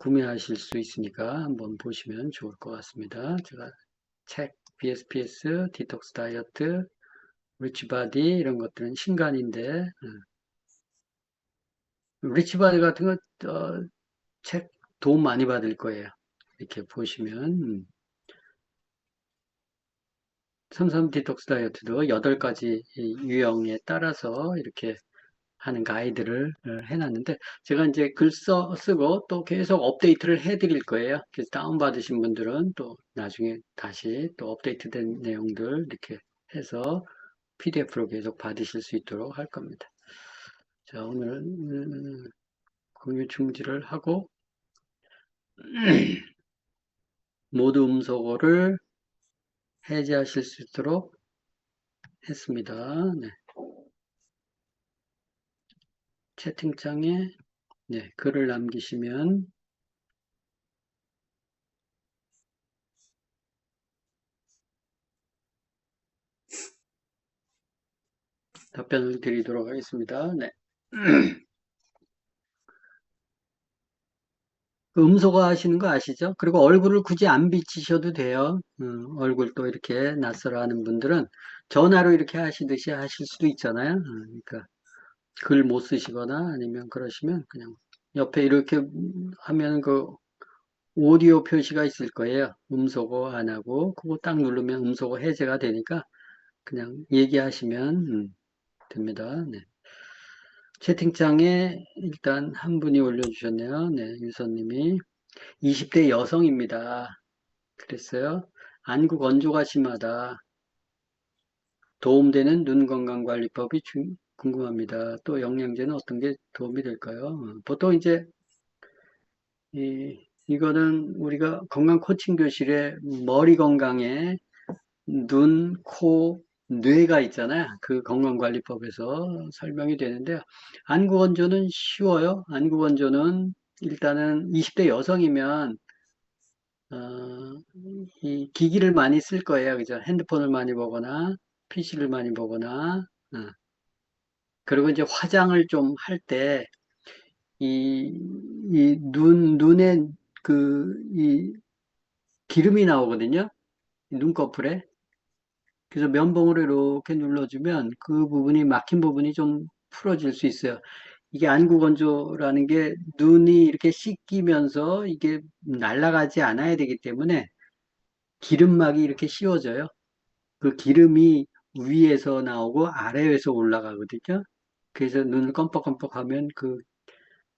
구매하실 수 있으니까 한번 보시면 좋을 것 같습니다. 제가 책, BSPS, 디톡스 다이어트, 리치바디 이런 것들은 신간인데 리치바디 같은 거 책 도움 많이 받을 거예요. 이렇게 보시면 삼삼 디톡스 다이어트도 8가지 유형에 따라서 이렇게 하는 가이드를 해놨는데 제가 이제 쓰고 또 계속 업데이트를 해드릴 거예요. 그래서 다운받으신 분들은 또 나중에 다시 또 업데이트된 내용들 이렇게 해서 PDF로 계속 받으실 수 있도록 할 겁니다. 자, 오늘 공유 중지를 하고 모두 음소거를 해제하실 수 있도록 했습니다. 네. 채팅창에 글을 남기시면 답변을 드리도록 하겠습니다. 네. 음소거 하시는 거 아시죠? 그리고 얼굴을 굳이 안 비치셔도 돼요. 얼굴 또 이렇게 낯설어 하는 분들은 전화로 이렇게 하시듯이 하실 수도 있잖아요. 그러니까 글 못 쓰시거나 아니면 그러시면 그냥 옆에 이렇게 하면 그 오디오 표시가 있을 거예요. 음소거 안 하고 그거 딱 누르면 음소거 해제가 되니까 그냥 얘기하시면 됩니다. 네. 채팅창에 일단 한 분이 올려주셨네요. 네, 유선님이 20대 여성입니다. 그랬어요. 안구 건조가 심하다. 도움되는 눈 건강 관리법이 궁금합니다. 또 영양제는 어떤 게 도움이 될까요? 보통 이제 이거는 우리가 건강 코칭 교실에 머리 건강에 눈, 코, 뇌가 있잖아요. 그 건강관리법에서 설명이 되는데요. 안구 건조는 쉬워요. 안구 건조는 일단은 20대 여성이면 이 기기를 많이 쓸 거예요. 그죠? 핸드폰을 많이 보거나 PC를 많이 보거나 그리고 이제 화장을 좀 할 때 눈에 이 기름이 나오거든요. 눈꺼풀에. 그래서 면봉으로 이렇게 눌러주면 그 부분이 막힌 부분이 좀 풀어질 수 있어요. 이게 안구 건조라는 게 눈이 이렇게 씻기면서 이게 날아가지 않아야 되기 때문에 기름막이 이렇게 씌워져요. 그 기름이 위에서 나오고 아래에서 올라가거든요. 그래서 눈을 껌뻑껌뻑하면 그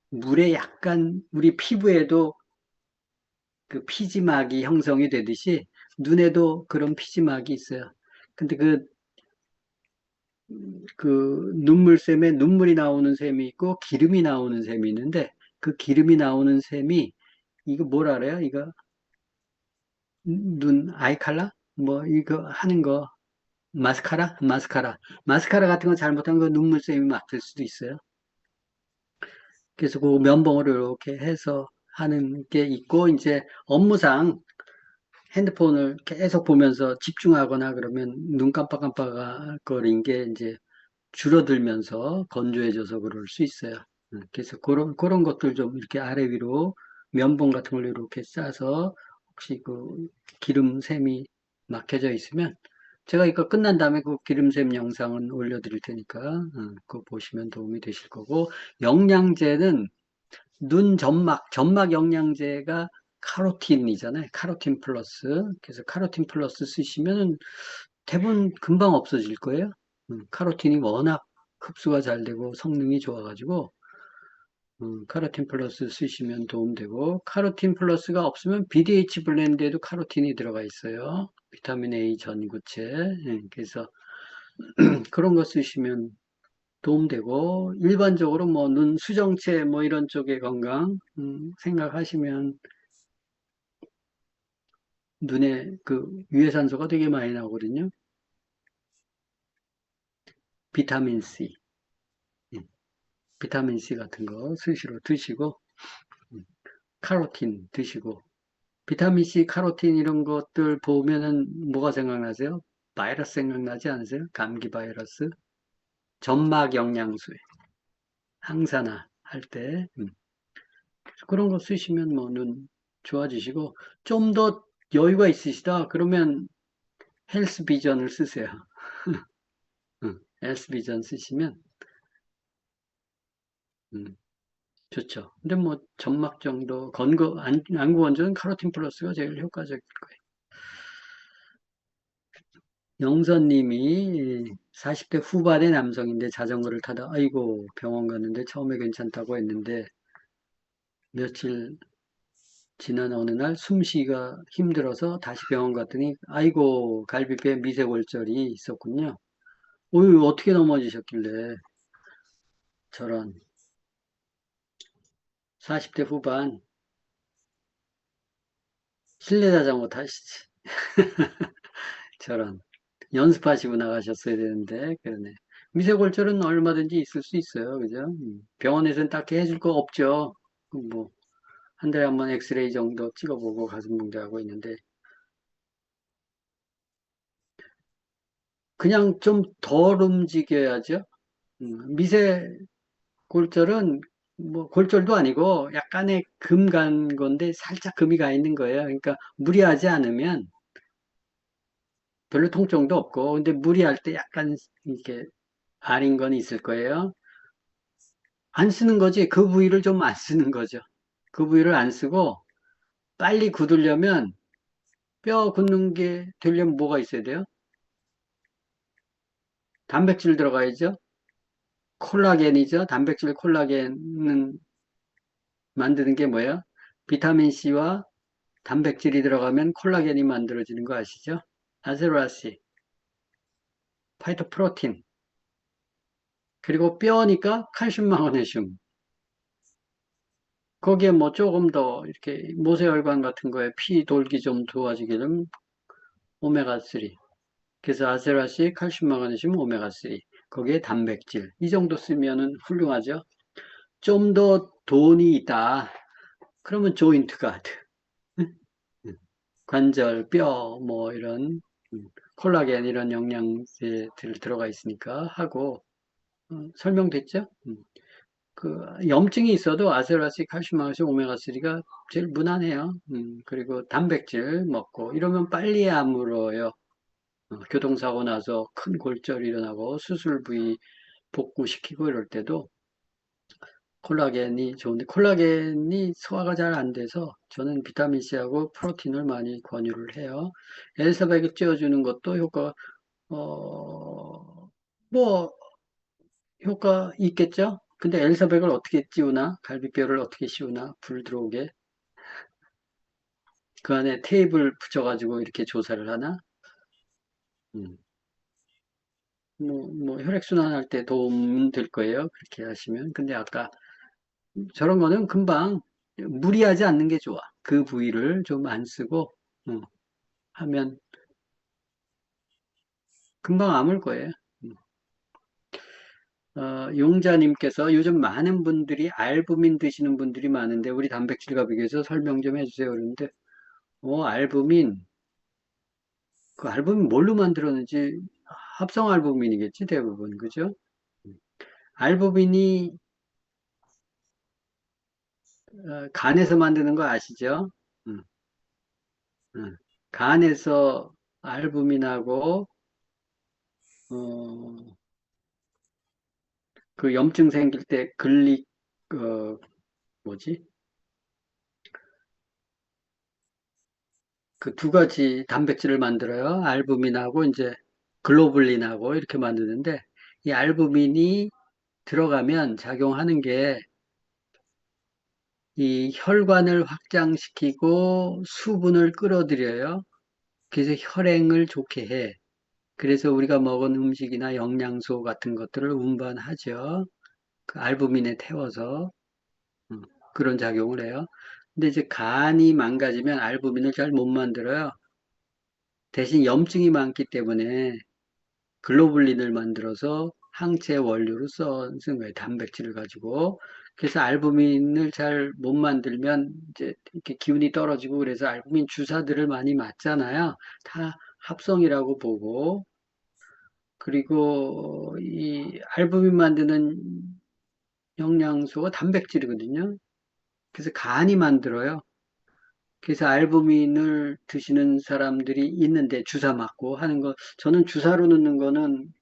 물에 약간 우리 피부에도 그 피지막이 형성이 되듯이 눈에도 그런 피지막이 있어요. 근데 그 눈물샘에 눈물이 나오는 샘이 있고 기름이 나오는 샘이 있는데 그 기름이 나오는 샘이 이거 뭐라 그래요? 이거 눈 아이칼라? 뭐 이거 하는 거 마스카라? 마스카라 같은 거 잘못하면 그 눈물샘이 막힐 수도 있어요. 그래서 그 면봉으로 이렇게 해서 하는 게 있고 이제 업무상 핸드폰을 계속 보면서 집중하거나 그러면 눈 깜빡깜빡거린 게 이제 줄어들면서 건조해져서 그럴 수 있어요. 그래서 그런 것들 좀 이렇게 아래 위로 면봉 같은 걸 이렇게 싸서 혹시 그 기름샘이 막혀져 있으면 제가 이거 끝난 다음에 그 기름샘 영상은 올려드릴 테니까 그거 보시면 도움이 되실 거고 영양제는 눈 점막 영양제가 카로틴이잖아요. 카로틴 플러스. 그래서 카로틴 플러스 쓰시면 대부분 금방 없어질 거예요. 카로틴이 워낙 흡수가 잘 되고 성능이 좋아가지고 카로틴 플러스 쓰시면 도움되고 카로틴 플러스가 없으면 BDH 블렌드에도 카로틴이 들어가 있어요. 비타민 A 전구체. 그래서 그런 거 쓰시면 도움되고 일반적으로 뭐 눈 수정체 뭐 이런 쪽의 건강 생각하시면 눈에 그 유해산소가 되게 많이 나오거든요. 비타민 C, 비타민 C 같은 거 수시로 드시고 카로틴 드시고 비타민 C, 카로틴 이런 것들 보면은 뭐가 생각나세요? 바이러스 생각나지 않으세요? 감기 바이러스, 점막 영양소에 항산화 할 때 그런 거 쓰시면 뭐 눈 좋아지시고, 좀 더 여유가 있으시다. 그러면 헬스 비전을 쓰세요. 응, 헬스 비전 쓰시면, 음, 좋죠. 근데 뭐, 점막 정도, 안구 건조는 카로틴 플러스가 제일 효과적일 거예요. 영선님이 40대 후반의 남성인데 자전거를 타다, 아이고, 병원 갔는데 처음에 괜찮다고 했는데, 며칠 지난 어느 날 숨쉬기가 힘들어서 다시 병원 갔더니, 아이고, 갈비뼈에 미세골절이 있었군요. 어유, 어떻게 넘어지셨길래, 저런, 40대 후반, 실내 자전거 타시지. 저런, 연습하시고 나가셨어야 되는데, 그러네. 미세골절은 얼마든지 있을 수 있어요. 그죠? 병원에서는 딱히 해줄 거 없죠. 뭐, 한 달에 한 번 엑스레이 정도 찍어보고 가슴 붕대하고 있는데, 그냥 좀 덜 움직여야죠. 미세 골절은 뭐 골절도 아니고 약간의 금 간 건데 살짝 금이 가 있는 거예요. 그러니까 무리하지 않으면 별로 통증도 없고, 근데 무리할 때 약간 이렇게 아린 건 있을 거예요. 안 쓰는 거지. 그 부위를 좀 안 쓰는 거죠. 그 부위를 안 쓰고 빨리 굳으려면 뼈 굳는 게 되려면 뭐가 있어야 돼요? 단백질 들어가야죠. 콜라겐이죠. 단백질 콜라겐은 만드는 게 뭐예요? 비타민 C와 단백질이 들어가면 콜라겐이 만들어지는 거 아시죠? 아세로아시, 파이토프로틴, 그리고 뼈니까 칼슘, 마그네슘. 거기에 뭐 조금 더 이렇게 모세혈관 같은 거에 피 돌기 좀 도와주기는 오메가3. 그래서 아세라시, 칼슘, 마그네슘, 오메가3. 거기에 단백질. 이 정도 쓰면은 훌륭하죠. 좀 더 돈이 있다. 그러면 조인트 가드. 관절, 뼈, 뭐 이런 콜라겐 이런 영양제들 들어가 있으니까 하고 설명됐죠? 그 염증이 있어도 아세라시, 칼슘, 마그네슘, 오메가3가 제일 무난해요. 그리고 단백질 먹고 이러면 빨리 안 물어요. 교통사고 나서 큰 골절이 일어나고 수술 부위 복구시키고 이럴 때도 콜라겐이 좋은데 콜라겐이 소화가 잘 안 돼서 저는 비타민C하고 프로틴을 많이 권유를 해요. 엘사백을 찌어주는 것도 뭐 효과 있겠죠? 근데 엘사백을 어떻게 찌우나? 갈비뼈를 어떻게 씌우나? 불 들어오게. 그 안에 테이블 붙여가지고 이렇게 조사를 하나? 음. 뭐, 혈액순환 할 때 도움 될 거예요. 그렇게 하시면. 근데 아까 저런 거는 금방 무리하지 않는 게 좋아. 그 부위를 좀 안 쓰고, 하면 금방 아물 거예요. 음. 용자님께서 요즘 많은 분들이 알부민 드시는 분들이 많은데, 우리 단백질과 비교해서 설명 좀 해주세요. 그러는데, 알부민, 그 알부민 뭘로 만들었는지, 합성 알부민이겠지, 대부분. 그죠? 알부민이 간에서 만드는 거 아시죠? 음, 음. 간에서 알부민하고 어, 그 염증 생길 때 어, 뭐지? 그 두 가지 단백질을 만들어요. 알부민하고 이제 글로불린하고 이렇게 만드는데 이 알부민이 들어가면 작용하는 게 이 혈관을 확장시키고 수분을 끌어들여요. 그래서 혈행을 좋게 해. 그래서 우리가 먹은 음식이나 영양소 같은 것들을 운반하죠. 그 알부민에 태워서 그런 작용을 해요. 근데 이제 간이 망가지면 알부민을 잘 못 만들어요. 대신 염증이 많기 때문에 글로불린을 만들어서 항체 원료로 쓴 거예요. 단백질을 가지고. 그래서 알부민을 잘 못 만들면 이제 이렇게 기운이 떨어지고 그래서 알부민 주사들을 많이 맞잖아요. 다 합성이라고 보고 그리고 이 알부민 만드는 영양소가 단백질이거든요. 그래서 간이 만들어요. 그래서 알부민을 드시는 사람들이 있는데 주사 맞고 하는 거, 저는 주사로 넣는 거는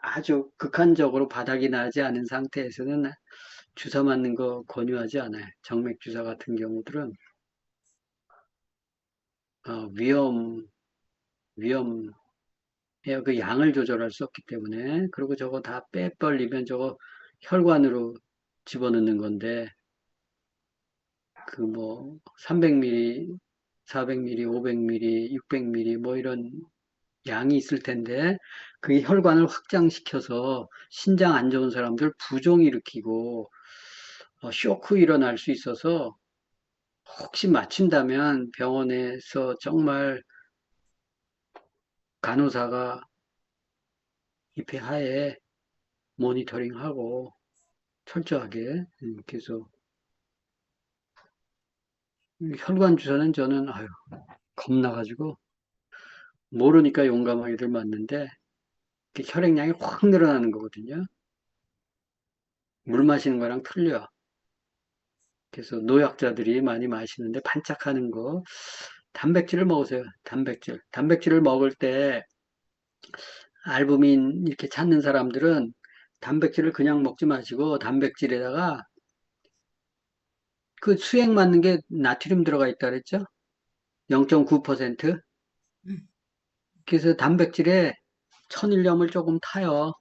아주 극한적으로 바닥이 나지 않은 상태에서는 주사 맞는 거 권유하지 않아요. 정맥 주사 같은 경우들은 위험, 위험해요. 그 양을 조절할 수 없기 때문에. 그리고 저거 다 빼 벌리면 저거 혈관으로 집어넣는 건데, 그 뭐, 300ml, 400ml, 500ml, 600ml 뭐 이런 양이 있을 텐데, 그게 혈관을 확장시켜서 신장 안 좋은 사람들 부종 일으키고, 쇼크 일어날 수 있어서 혹시 맞춘다면 병원에서 정말 간호사가 입회 하에 모니터링하고 철저하게 그래서 혈관 주사는 저는 아유 겁나가지고 모르니까 용감하게들 맞는데 혈액량이 확 늘어나는 거거든요. 물 마시는 거랑 틀려. 그래서 노약자들이 많이 마시는데 반짝하는 거 단백질을 먹으세요. 단백질. 단백질을 먹을 때 알부민 이렇게 찾는 사람들은 단백질을 그냥 먹지 마시고 단백질에다가 그 수액 맞는 게 나트륨 들어가 있다 그랬죠? 0.9%. 음. 그래서 단백질에 천일염을 조금 타요.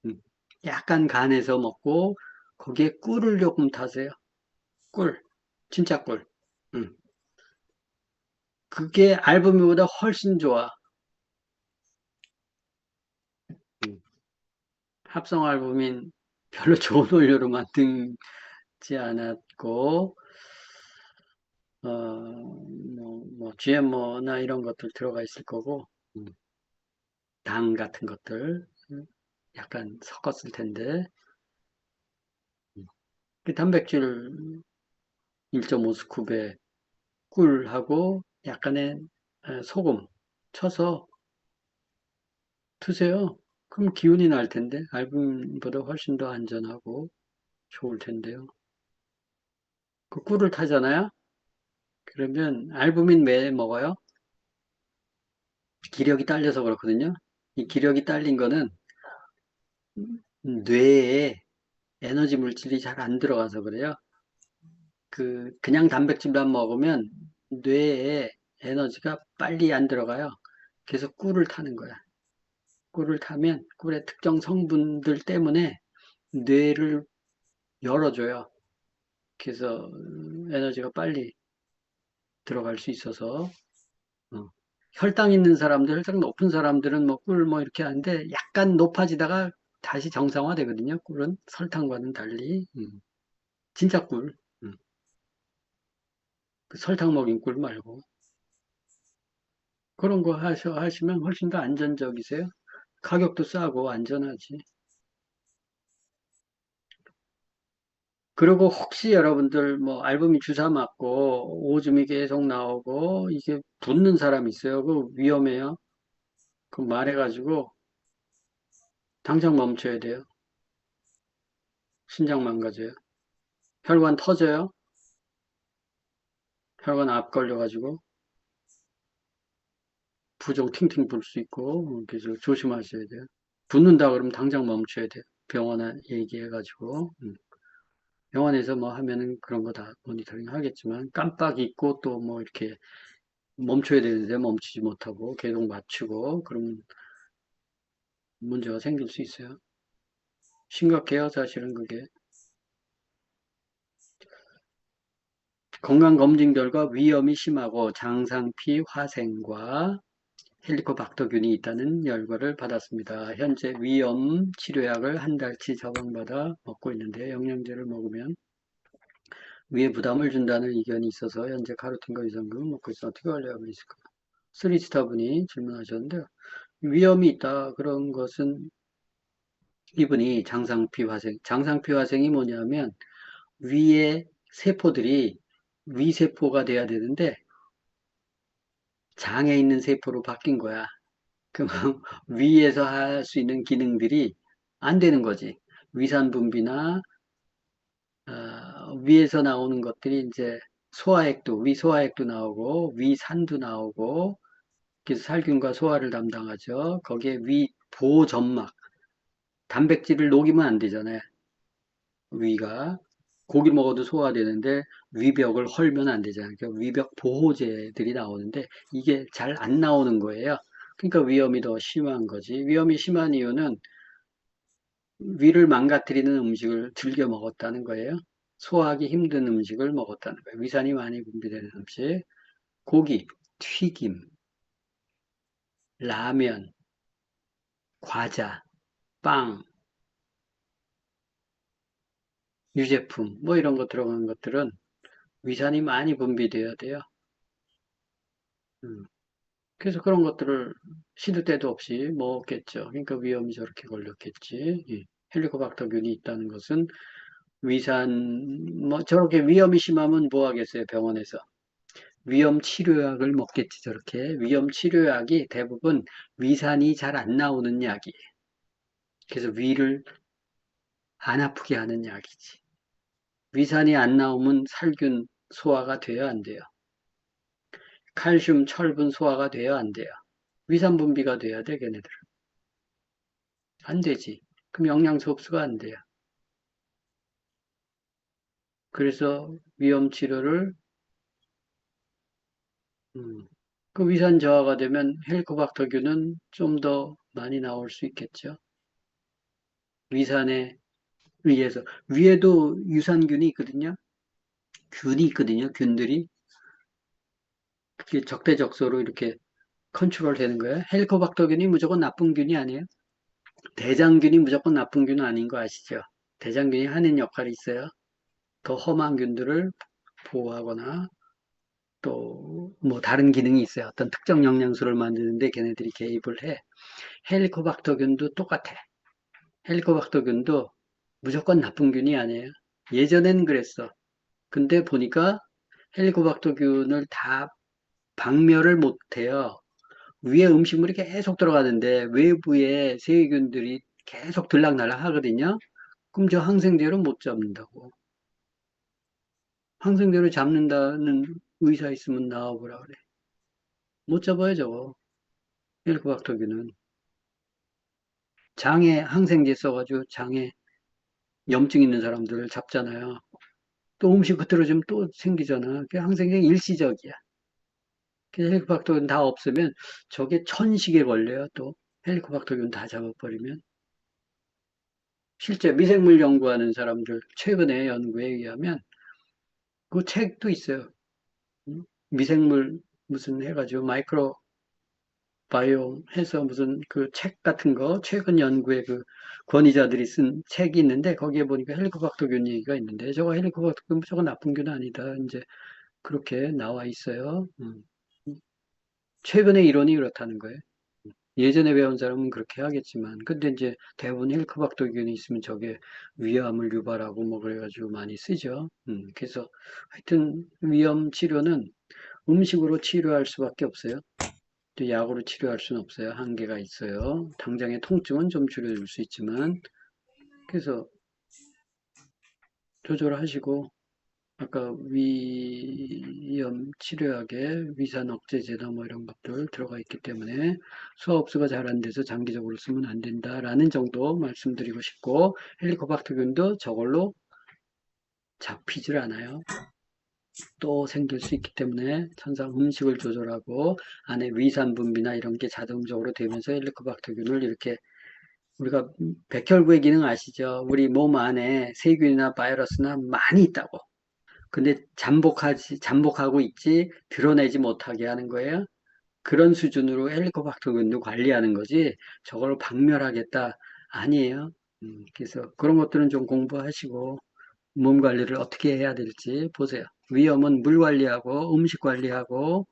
음. 약간 간해서 먹고 거기에 꿀을 조금 타세요. 꿀. 진짜 꿀. 음. 그게 알부민보다 훨씬 좋아. 음. 합성 알부민 별로 좋은 원료로 만들지 않았고 GMO나 이런 것들 들어가 있을 거고, 음, 당 같은 것들, 약간 섞었을 텐데, 음, 그 단백질 1.5스쿱에 꿀하고 약간의 소금 쳐서 드세요. 그럼 기운이 날 텐데, 알분보다 훨씬 더 안전하고 좋을 텐데요. 그 꿀을 타잖아요? 그러면 알부민 왜 먹어요? 기력이 딸려서 그렇거든요. 이 기력이 딸린 거는 뇌에 에너지 물질이 잘 안 들어가서 그래요. 그냥 단백질만 먹으면 뇌에 에너지가 빨리 안 들어가요. 그래서 꿀을 타는 거야. 꿀을 타면 꿀의 특정 성분들 때문에 뇌를 열어줘요. 그래서 에너지가 빨리 들어갈 수 있어서 어. 혈당 있는 사람들, 혈당 높은 사람들은 뭐 꿀 뭐 이렇게 하는데 약간 높아지다가 다시 정상화 되거든요. 꿀은 설탕과는 달리 진짜 꿀. 음. 그 설탕 먹인 꿀 말고 그런 거 하시면 훨씬 더 안전적이세요. 가격도 싸고 안전하지. 그리고 혹시 여러분들 뭐 알부민 주사 맞고 오줌이 계속 나오고 이게 붓는 사람 있어요. 그 위험해요. 그 말해가지고 당장 멈춰야 돼요. 신장 망가져요. 혈관 터져요. 혈관 압 걸려가지고 부종 팅팅 불 수 있고 그래서 조심하셔야 돼요. 붓는다 그러면 당장 멈춰야 돼요. 병원에 얘기해가지고. 병원에서 뭐 하면은 그런 거 다 모니터링 하겠지만 깜빡 잊고 또 뭐 이렇게 멈춰야 되는데 멈추지 못하고 계속 맞추고 그러면 문제가 생길 수 있어요. 심각해요, 사실은 그게. 건강검진 결과 위험이 심하고 장상피 화생과 헬리코박터균이 있다는 열거를 받았습니다. 현재 위험 치료약을 한 달치 처방받아 먹고 있는데 영양제를 먹으면 위에 부담을 준다는 의견이 있어서 현재 카로틴과 유산균을 먹고 있어 어떻게 관리하고 있을까? 쓰리스타 분이 질문하셨는데 위험이 있다 그런 것은 이분이 장상피화생, 장상피화생이 뭐냐면 위에 세포들이 위세포가 돼야 되는데 장에 있는 세포로 바뀐 거야. 그럼 위에서 할 수 있는 기능들이 안 되는 거지. 위산 분비나 위에서 나오는 것들이 이제 소화액도, 위소화액도 나오고, 위산도 나오고, 그래서 살균과 소화를 담당하죠. 거기에 위 보점막, 단백질을 녹이면 안 되잖아요. 위가. 고기 먹어도 소화되는데 위벽을 헐면 안 되잖아요. 그러니까 위벽 보호제들이 나오는데 이게 잘 안 나오는 거예요. 그러니까 위험이 더 심한 거지. 위험이 심한 이유는 위를 망가뜨리는 음식을 즐겨 먹었다는 거예요. 소화하기 힘든 음식을 먹었다는 거예요. 위산이 많이 분비되는 음식. 고기, 튀김, 라면, 과자, 빵, 유제품, 뭐 이런 거 들어간 것들은 위산이 많이 분비돼야 돼요. 음. 그래서 그런 것들을 시도 때도 없이 먹었겠죠. 그러니까 위험이 저렇게 걸렸겠지. 예. 헬리코박터균이 있다는 것은 위산, 뭐 저렇게 위험이 심하면 뭐 하겠어요, 병원에서. 위험 치료약을 먹겠지, 저렇게. 위험 치료약이 대부분 위산이 잘 안 나오는 약이에요. 그래서 위를 안 아프게 하는 약이지. 위산이 안 나오면 살균 소화가 돼야 안 돼요. 칼슘, 철분 소화가 돼야 안 돼요. 위산 분비가 돼야 돼, 걔네들. 안 되지. 그럼 영양소 흡수가 안 돼요. 그래서 위험 치료를 음, 그 위산 저하가 되면 헬코박터균은 좀 더 많이 나올 수 있겠죠. 위산에 의해서 위에도 유산균이 있거든요. 균이 있거든요. 균들이 그게 적대적소로 이렇게 컨트롤 되는 거예요. 헬코박터균이 무조건 나쁜 균이 아니에요. 대장균이 무조건 나쁜 균은 아닌 거 아시죠? 대장균이 하는 역할이 있어요. 더 험한 균들을 보호하거나 또 뭐 다른 기능이 있어요. 어떤 특정 영양소를 만드는데 걔네들이 개입을 해. 헬리코박터균도 똑같아. 헬리코박터균도 무조건 나쁜 균이 아니에요. 예전엔 그랬어. 근데 보니까 헬리코박터균을 다 박멸을 못해요. 위에 음식물이 계속 들어가는데 외부에 세균들이 계속 들락날락 하거든요. 그럼 저 항생제로 못 잡는다고. 항생제로 잡는다는 의사 있으면 나와보라 그래. 못 잡아요, 저거. 헬리코박터균은. 장에 항생제 써가지고 장에 염증 있는 사람들을 잡잖아요. 또 음식 흐트러지면 또 생기잖아. 그 항생제 일시적이야. 그래서 헬리코박터균 다 없으면 저게 천식에 걸려요. 또 헬리코박터균 다 잡아버리면. 실제 미생물 연구하는 사람들 최근에 연구에 의하면 그 책도 있어요. 미생물 무슨 해가지고 마이크로 바이옴 해서 무슨 그 책 같은 거 최근 연구에 그 권위자들이 쓴 책이 있는데 거기에 보니까 헬리코박터균 얘기가 있는데 저거 헬리코박터균 저거 나쁜 균 아니다. 이제 그렇게 나와 있어요. 최근의 이론이 그렇다는 거예요. 예전에 배운 사람은 그렇게 하겠지만, 근데 이제 대부분 헬리코박터균이 있으면 저게 위암을 유발하고 뭐 그래가지고 많이 쓰죠. 그래서 하여튼 위암 치료는 음식으로 치료할 수밖에 없어요. 또 약으로 치료할 수는 없어요. 한계가 있어요. 당장의 통증은 좀 줄여줄 수 있지만, 그래서 조절하시고 아까 위염 치료약에 위산 억제제나 뭐 이런 것들 들어가 있기 때문에 소화 흡수가 잘 안 돼서 장기적으로 쓰면 안 된다라는 정도 말씀드리고 싶고 헬리코박터균도 저걸로 잡히질 않아요. 또 생길 수 있기 때문에 항상 음식을 조절하고 안에 위산 분비나 이런 게 자동적으로 되면서 헬리코박터균을 이렇게 우리가 백혈구의 기능 아시죠? 우리 몸 안에 세균이나 바이러스나 많이 있다고. 근데 잠복하고 있지, 드러내지 못하게 하는 거예요. 그런 수준으로 헬리코박터균도 관리하는 거지, 저걸 박멸하겠다, 아니에요. 그래서 그런 것들은 좀 공부하시고, 몸 관리를 어떻게 해야 될지 보세요. 위험은 물 관리하고, 음식 관리하고,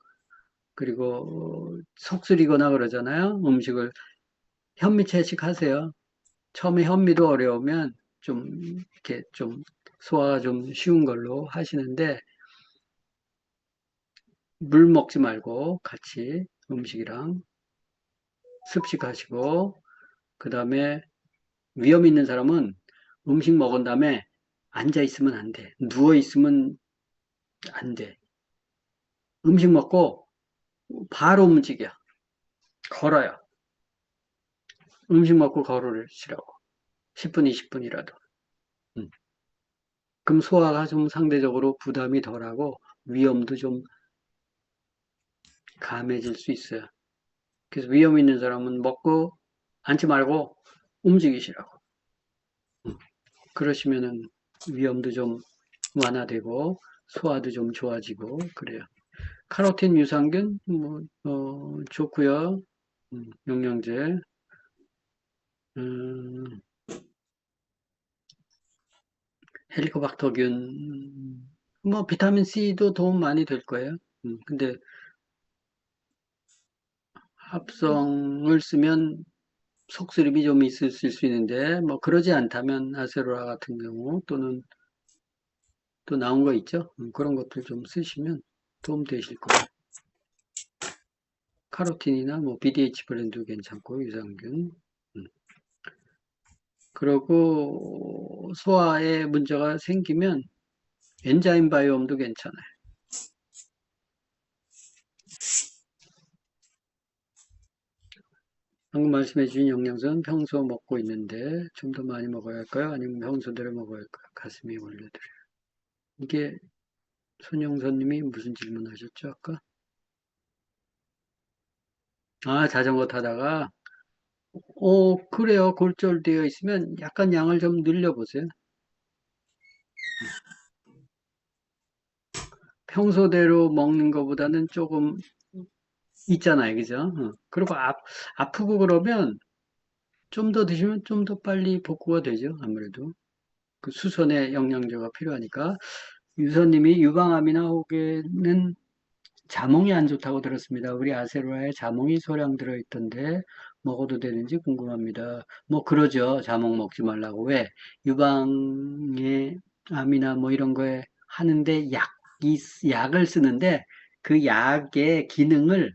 그리고 속쓰리거나 그러잖아요. 음식을 현미 채식 하세요. 처음에 현미도 어려우면 좀, 이렇게 좀 소화가 좀 쉬운 걸로 하시는데, 물 먹지 말고 같이 음식이랑 습식하시고 그 다음에 위험 있는 사람은 음식 먹은 다음에 앉아 있으면 안 돼. 누워 있으면 안 돼. 음식 먹고 바로 움직여. 걸어요. 음식 먹고 걸으시라고. 10분, 20분이라도. 그럼 소화가 좀 상대적으로 부담이 덜하고 위험도 좀 감해질 수 있어요. 그래서 위험 있는 사람은 먹고 앉지 말고 움직이시라고. 그러시면은 위험도 좀 완화되고 소화도 좀 좋아지고 그래요. 카로틴 유산균 좋고요. 영양제. 음, 헬리코박터균 뭐 비타민 C도 도움 많이 될 거예요. 근데 합성을 쓰면 속쓰림이 좀 있을 수 있는데 뭐 그러지 않다면 아세로라 같은 경우 또는 또 나온 거 있죠? 그런 것들 좀 쓰시면 도움 되실 거예요. 카로틴이나 뭐 BDH 브랜드 괜찮고 유산균. 음. 그리고 소화에 문제가 생기면 엔자임 바이옴도 괜찮아요. 방금 말씀해 주신 영양소는 평소 먹고 있는데 좀 더 많이 먹어야 할까요? 아니면 평소대로 먹어야 할까요? 가슴이 올려드려요. 이게 손영선님이 무슨 질문 하셨죠, 아까? 아, 자전거 타다가 그래요. 골절되어 있으면 약간 양을 좀 늘려보세요. 평소대로 먹는 것보다는 조금 있잖아요. 그죠? 그리고 아프고 그러면 좀 더 드시면 좀 더 빨리 복구가 되죠. 아무래도. 그 수선의 영양제가 필요하니까. 유선님이 유방암이나 혹에는 자몽이 안 좋다고 들었습니다. 우리 아세로라에 자몽이 소량 들어있던데 먹어도 되는지 궁금합니다. 뭐 그러죠. 자몽 먹지 말라고. 왜? 유방의 암이나 뭐 이런 거에 하는데 약을 쓰는데 그 약의 기능을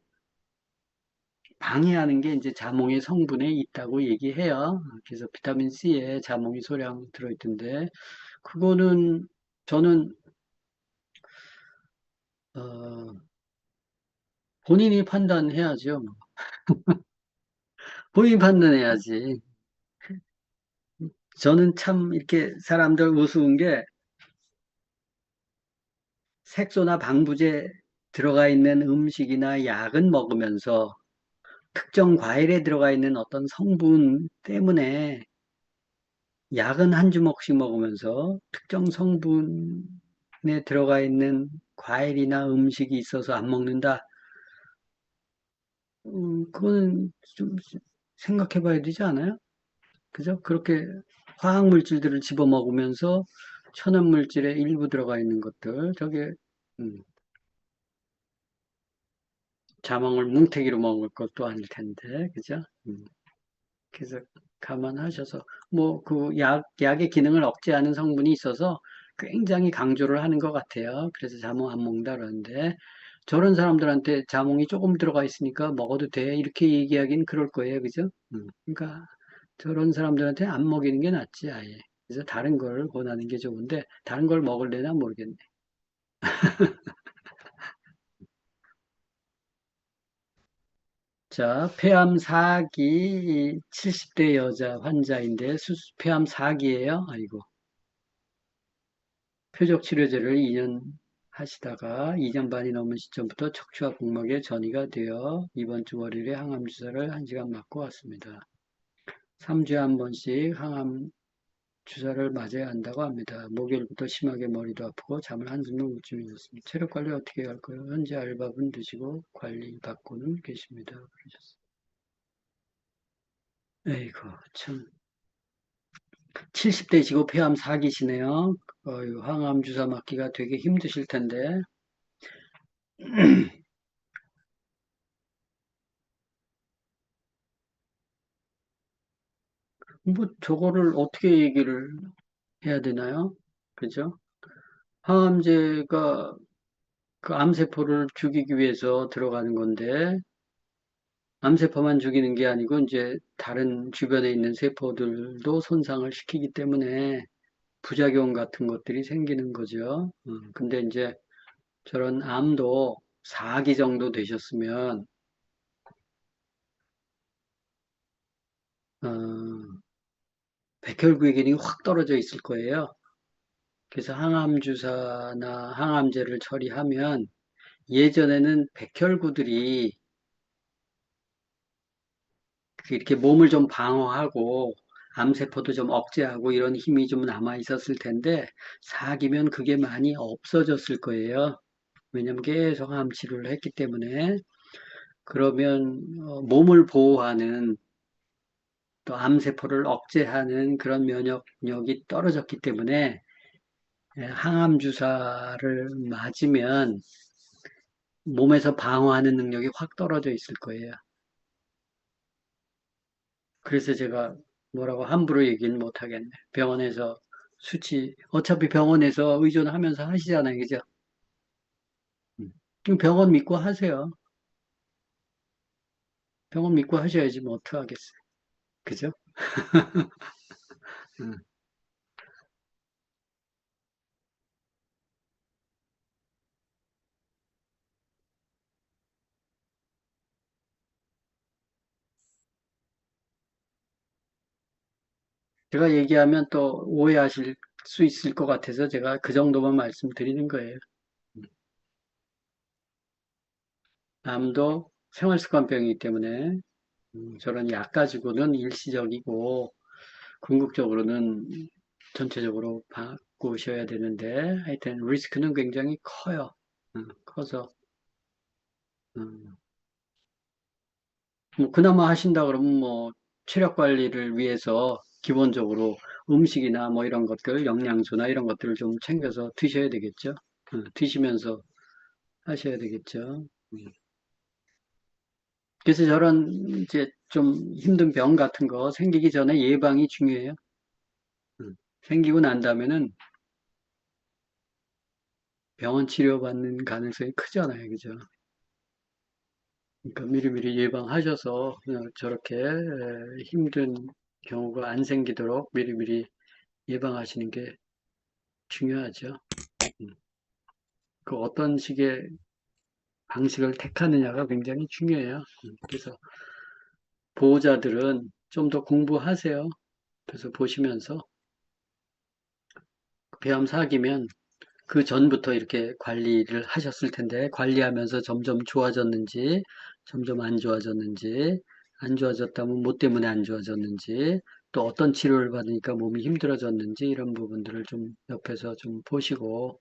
방해하는 게 이제 자몽의 성분에 있다고 얘기해요. 그래서 비타민 C에 자몽이 소량 들어있던데 그거는 저는 어, 본인이 판단해야죠. 본인이 판단해야지. 저는 참 이렇게 사람들 우스운 게 색소나 방부제 들어가 있는 음식이나 약은 먹으면서 특정 과일에 들어가 있는 어떤 성분 때문에 약은 한 주먹씩 먹으면서 특정 성분에 들어가 있는 과일이나 음식이 있어서 안 먹는다. 그거는 좀 생각해 봐야 되지 않아요? 그죠? 그렇게 화학 물질들을 집어 먹으면서 천연 물질에 일부 들어가 있는 것들, 저게 음, 자몽을 뭉태기로 먹을 것도 아닐 텐데, 그죠? 그래서 감안하셔서 뭐 그 약의 기능을 억제하는 성분이 있어서 굉장히 강조를 하는 것 같아요. 그래서 자몽 안 먹는다 그러는데 저런 사람들한테 자몽이 조금 들어가 있으니까 먹어도 돼 이렇게 얘기하기는 그럴 거예요, 그죠? 그러니까 저런 사람들한테 안 먹이는 게 낫지 아예. 그래서 다른 걸 권하는 게 좋은데 다른 걸 먹을래나 모르겠네. 자, 폐암 4기 70대 여자 환자인데 폐암 4기예요. 아이고. 표적 치료제를 2년 하시다가 2년 반이 넘은 시점부터 척추와 복막에 전이가 되어 이번 주 월요일에 항암 주사를 1시간 맞고 왔습니다. 3주에 한 번씩 항암 주사를 맞아야 한다고 합니다. 목요일부터 심하게 머리도 아프고 잠을 한숨도 못 주무셨습니다. 체력 관리 어떻게 할까요? 현재 알밥은 드시고 관리 받고는 계십니다. 그러셨어요. 에이구, 참. 70대시고 폐암 4기시네요. 항암 주사 맞기가 되게 힘드실 텐데. 뭐, 저거를 어떻게 얘기를 해야 되나요? 그죠? 항암제가 그 암세포를 죽이기 위해서 들어가는 건데, 암세포만 죽이는 게 아니고, 이제 다른 주변에 있는 세포들도 손상을 시키기 때문에 부작용 같은 것들이 생기는 거죠. 근데 이제 저런 암도 4기 정도 되셨으면, 어, 백혈구의 확 떨어져 있을 거예요. 그래서 항암 주사나 항암제를 처리하면 예전에는 백혈구들이 이렇게 몸을 좀 방어하고 암세포도 좀 억제하고 이런 힘이 좀 남아 있었을 텐데 사기면 그게 많이 없어졌을 거예요. 왜냐하면 계속 암 치료를 했기 때문에 그러면 몸을 보호하는 또 암세포를 억제하는 그런 면역력이 떨어졌기 때문에 항암 주사를 맞으면 몸에서 방어하는 능력이 확 떨어져 있을 거예요. 그래서 제가 뭐라고 함부로 얘기는 못 하겠네. 병원에서 어차피 병원에서 의존하면서 하시잖아요. 그죠? 병원 믿고 하세요. 병원 믿고 하셔야지 뭐 어떡하겠어요. 그죠? 음. 제가 얘기하면 또 오해하실 수 있을 것 같아서 제가 그 정도만 말씀드리는 거예요. 암도 생활습관병이기 때문에 저런 약 가지고는 일시적이고 궁극적으로는 전체적으로 바꾸셔야 되는데 하여튼 리스크는 굉장히 커요. 커서 뭐 그나마 하신다 그러면 뭐 체력 관리를 위해서 기본적으로 음식이나 뭐 이런 것들, 영양소나 이런 것들을 좀 챙겨서 드셔야 되겠죠. 드시면서 하셔야 되겠죠. 그래서 저런 이제 좀 힘든 병 같은 거 생기기 전에 예방이 중요해요. 생기고 난 다음에는 병원 치료받는 가능성이 크잖아요. 그죠? 그러니까 미리미리 예방하셔서 저렇게 힘든 경우가 안 생기도록 미리미리 예방하시는 게 중요하죠. 음. 그 어떤 식의 방식을 택하느냐가 굉장히 중요해요. 그래서 보호자들은 좀 더 공부하세요. 그래서 보시면서 비암 사기면 그 전부터 이렇게 관리를 하셨을 텐데 관리하면서 점점 좋아졌는지, 점점 안 좋아졌는지, 안 좋아졌다면 뭐 때문에 안 좋아졌는지, 또 어떤 치료를 받으니까 몸이 힘들어졌는지 이런 부분들을 좀 옆에서 좀 보시고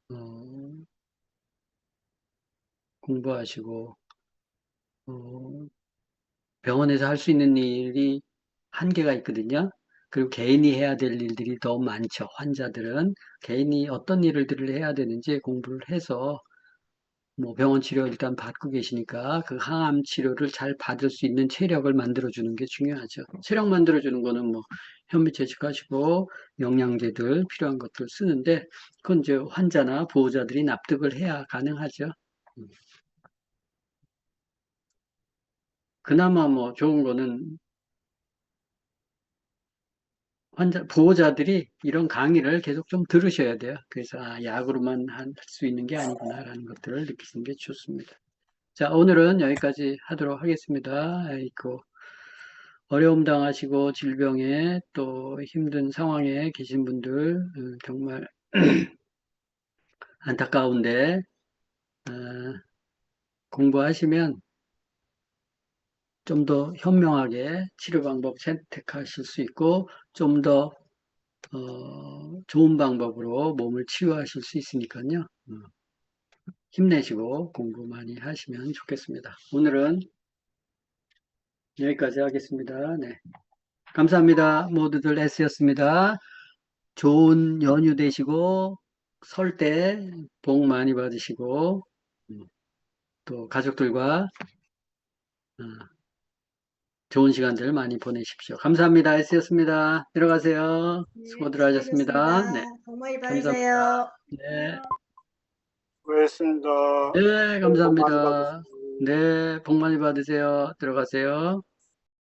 어, 공부하시고 어, 병원에서 할 수 있는 일이 한계가 있거든요. 그리고 개인이 해야 될 일들이 더 많죠. 환자들은 개인이 어떤 일들을 해야 되는지 공부를 해서 뭐 병원 치료 일단 받고 계시니까 그 항암 치료를 잘 받을 수 있는 체력을 만들어주는 게 중요하죠. 체력 만들어주는 거는 뭐 현미 채식하시고 영양제들 필요한 것들 쓰는데 그건 이제 환자나 보호자들이 납득을 해야 가능하죠. 그나마 뭐 좋은 거는 보호자들이 이런 강의를 계속 좀 들으셔야 돼요. 그래서 약으로만 할 수 있는 게 아니구나라는 것들을 느끼시는 게 좋습니다. 자, 오늘은 여기까지 하도록 하겠습니다. 아이고, 어려움 당하시고 질병에 또 힘든 상황에 계신 분들 정말 안타까운데 어, 공부하시면 좀 더 현명하게 치료 방법 선택하실 수 있고 좀 더 좋은 방법으로 몸을 치유하실 수 있으니까요. 힘내시고 공부 많이 하시면 좋겠습니다. 오늘은 여기까지 하겠습니다. 네. 감사합니다. 모두들 S였습니다. 좋은 연휴 되시고 설 때 복 많이 받으시고 또 가족들과 어, 좋은 시간들 많이 보내십시오. 감사합니다. S였습니다. 들어가세요. 네, 수고들 하셨습니다. 네, 수고하셨습니다. 복 많이 감사합니다. 받으세요. 네, 수고했습니다. 네, 새해 복 많이 감사합니다. 받으세요. 네, 복 많이 받으세요. 들어가세요.